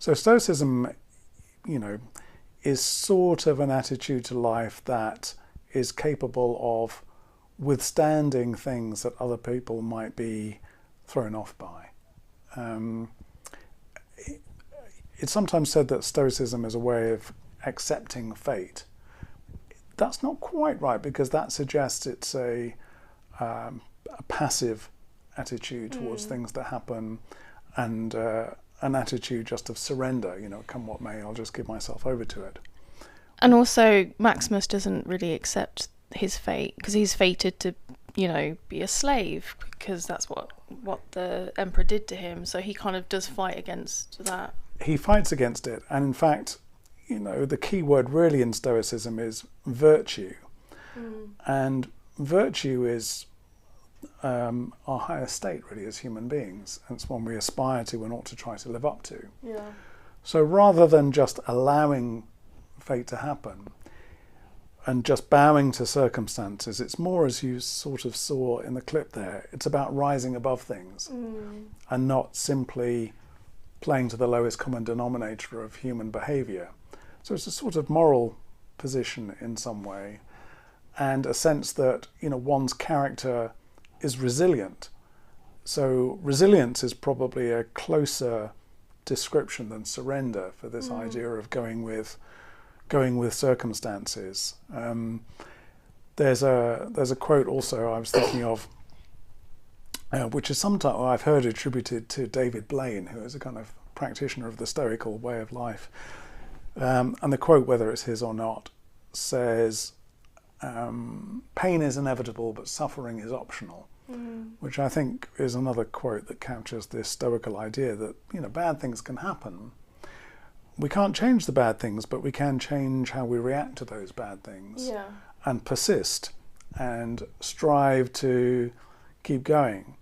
So Stoicism, you know, is sort of an attitude to life that is capable of withstanding things that other people might be thrown off by. It's sometimes said that Stoicism is a way of accepting fate. That's not quite right, because that suggests it's a passive attitude towards things that happen, and an attitude just of surrender, you know, come what may, I'll just give myself over to it. And also Maximus doesn't really accept his fate, because he's fated to, you know, be a slave, because that's what the emperor did to him. So he kind of does fight against that. He fights against it, and in fact, you know, the key word really in Stoicism is virtue. And virtue is our higher state, really, as human beings. And it's one we aspire to and ought to try to live up to. Yeah. So rather than just allowing fate to happen and just bowing to circumstances, it's more, as you sort of saw in the clip there, it's about rising above things and not simply playing to the lowest common denominator of human behaviour. So it's a sort of moral position in some way, and a sense that, you know, one's character is resilient. So resilience is probably a closer description than surrender for this idea of going with circumstances. There's a quote also I was thinking of, which is sometimes I've heard attributed to David Blaine, who is a kind of practitioner of the Stoical way of life. And the quote, whether it's his or not, says, "Pain is inevitable, but suffering is optional," which I think is another quote that captures this Stoical idea that, you know, bad things can happen. We can't change the bad things, but we can change how we react to those bad things, and persist and strive to keep going.